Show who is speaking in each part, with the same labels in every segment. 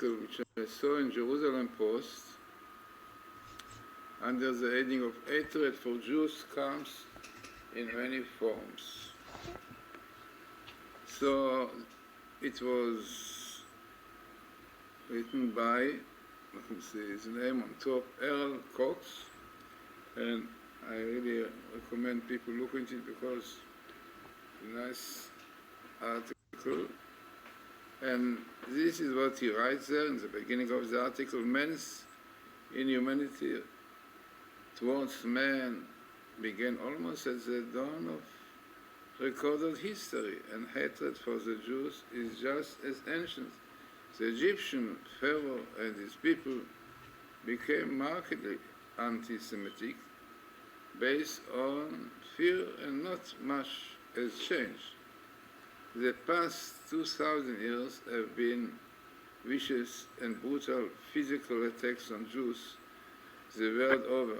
Speaker 1: article which I saw in Jerusalem Post under the heading of hatred for Jews comes in many forms. So it was written by, let me see his name on top, Earl Cox, and I really recommend people look into it because it's a nice article. And this is what he writes there in the beginning of the article: man's inhumanity towards man began almost at the dawn of recorded history, and hatred for the Jews is just as ancient. The Egyptian Pharaoh and his people became markedly anti-Semitic based on fear, and not much has changed. The past 2,000 years have been vicious and brutal physical attacks on Jews the world over.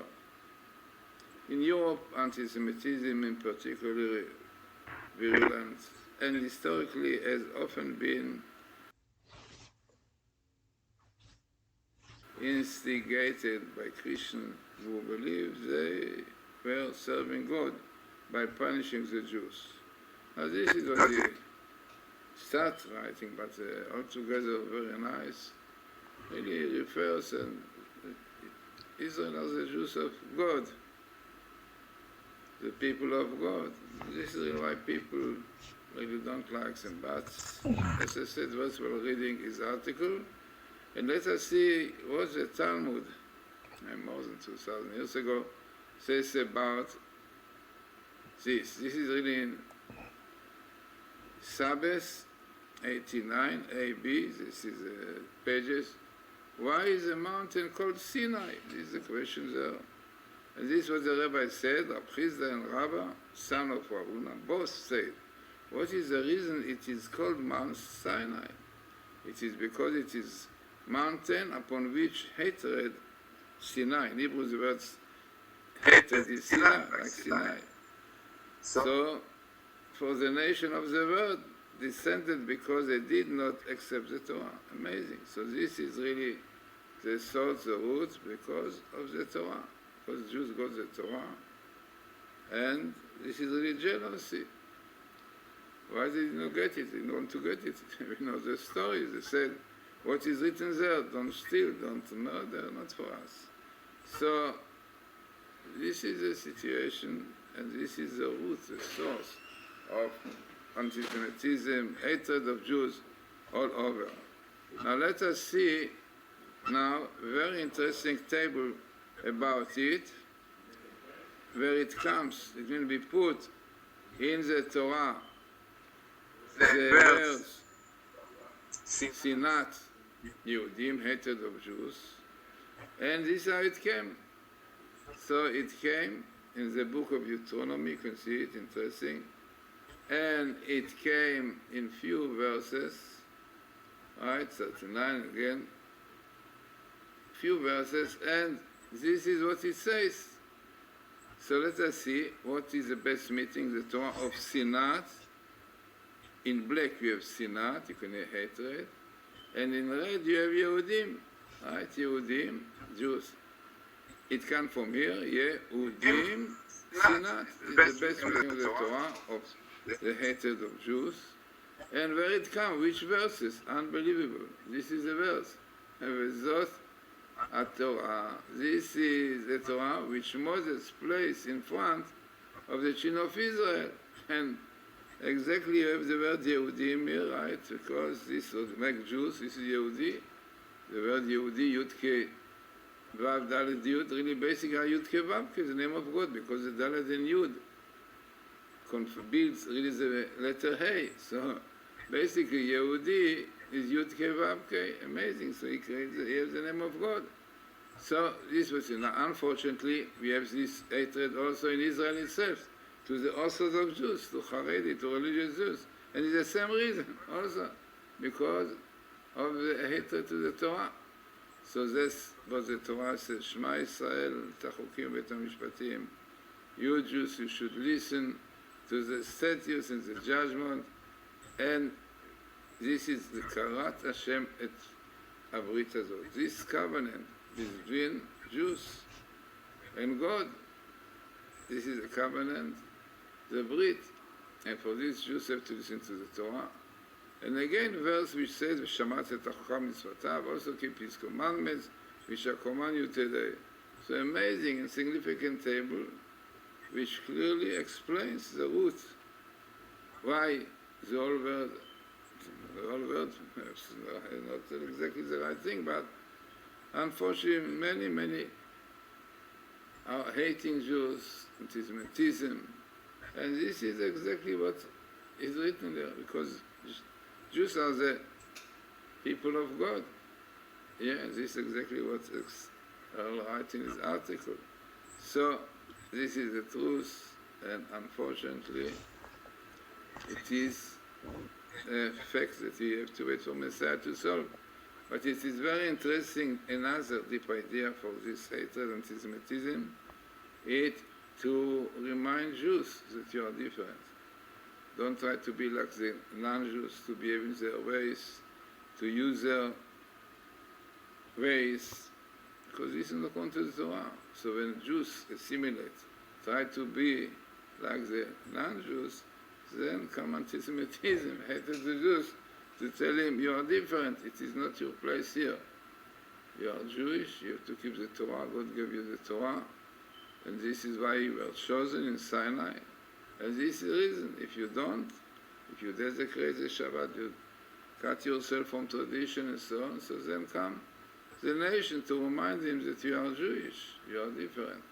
Speaker 1: In Europe, anti-Semitism in particular virulent and historically has often been instigated by Christians who believed they were serving God by punishing the Jews. Now this is what he starts writing, but altogether very nice. Really refers, and Israel are the Jews of God, the people of God. This is really why people really don't like them. But as I said, worthwhile reading his article, and let us see what the Talmud, more than 2,000 years ago, says about this. This is really in Sabbath 89 AB. This is pages. Why is a mountain called Sinai? This is the question there. And this is what the rabbi said. Rabchizda and Rabba, son of Ravuna, both said, what is the reason it is called Mount Sinai? It is because it is mountain upon which hatred, Sinai, in Hebrew the word hatred is Sinai, like Sinai. So, for the nation of the world, descended because they did not accept the Torah. Amazing. So this is really the source, the roots, because of the Torah. Because Jews got the Torah, and this is really jealousy. Why did they not get it? They didn't want to get it. We know the story. They said, what is written there? Don't steal, don't murder, not for us. So this is the situation, and this is the root, the source of anti-Semitism, hatred of Jews all over. Now let us see now a very interesting table about it, where it comes. It will be put in the Torah, the words Sinat Yehudim, hatred of Jews, and this is how it came. So it came in the book of Deuteronomy. You can see it, interesting. And it came in few verses, right, 39 again, few verses, and this is what it says. So let us see what is the best meeting, the Torah of Sinat. In black you have Sinat, you can have hatred, and in red you have Yehudim, right, Yehudim, Jews. It comes from here, Yehudim, Sinat is the best meaning of the Torah of the hatred of Jews. And where it comes, which verses? Unbelievable. This is the verse. Vezot HaTorah. This is the Torah which Moses placed in front of the children of Israel. And exactly you have the word Yehudim here, right? Because this would make Jews, this is Yehudi. The word Yehudi, Yud-Ke, Vav, Dalet, Yud, really basically Yud-Ke, Vav-Ke, the name of God, because the Dalet and Yud builds really the letter Hey. So basically Yehudi is Yud-Ke, Vav-Ke, amazing. So he has the name of God. So this was, now unfortunately, we have this hatred also in Israel itself, to the Orthodox Jews, to Haredi, to religious Jews. And it's the same reason also, because of the hatred to the Torah. So that's what the Torah says, Shema Yisrael, Tachukim Beit HaMishpatim. You Jews, you should listen to the statutes and the judgment. And this is the Karat Hashem et הברית הזאת. This covenant between Jews and God. This is a covenant, the Brit. And for this, Jews have to listen to the Torah. And again, verse which says, "V'shamat et ha'chacham mitzvotav," also keep his commandments, which I command you today. So amazing and significant table, which clearly explains the root. Why the whole word is not exactly the right thing, but unfortunately many are hating Jews, Antisemitism, and this is exactly what is written there, because Jews are the people of God. Yeah, this is exactly what Earl writes in his article. So this is the truth, and unfortunately it is a fact that we have to wait for Messiah to solve. But it is very interesting, another deep idea for this hatred, anti-Semitism, is to remind Jews that you are different. Don't try to be like the non-Jews, to behave in their ways, to use their ways, because this is not according to the Torah. So when Jews assimilate, try to be like the non-Jews, then come anti-Semitism, hatred the Jews, to tell him, you are different, it is not your place here. You are Jewish, you have to keep the Torah, God gave you the Torah, and this is why you were chosen in Sinai. And this is the reason. If you don't, if you desecrate the Shabbat, you cut yourself from tradition and so on, so then come the nation to remind him that you are Jewish, you are different.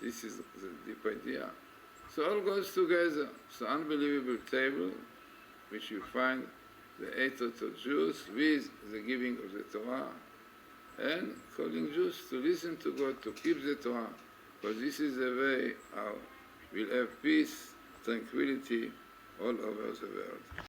Speaker 1: This is the deep idea. So all goes together. So unbelievable table, which you find the hatred of Jews with the giving of the Torah, and calling Jews to listen to God, to keep the Torah, because this is the way how we'll have peace, tranquility all over the world.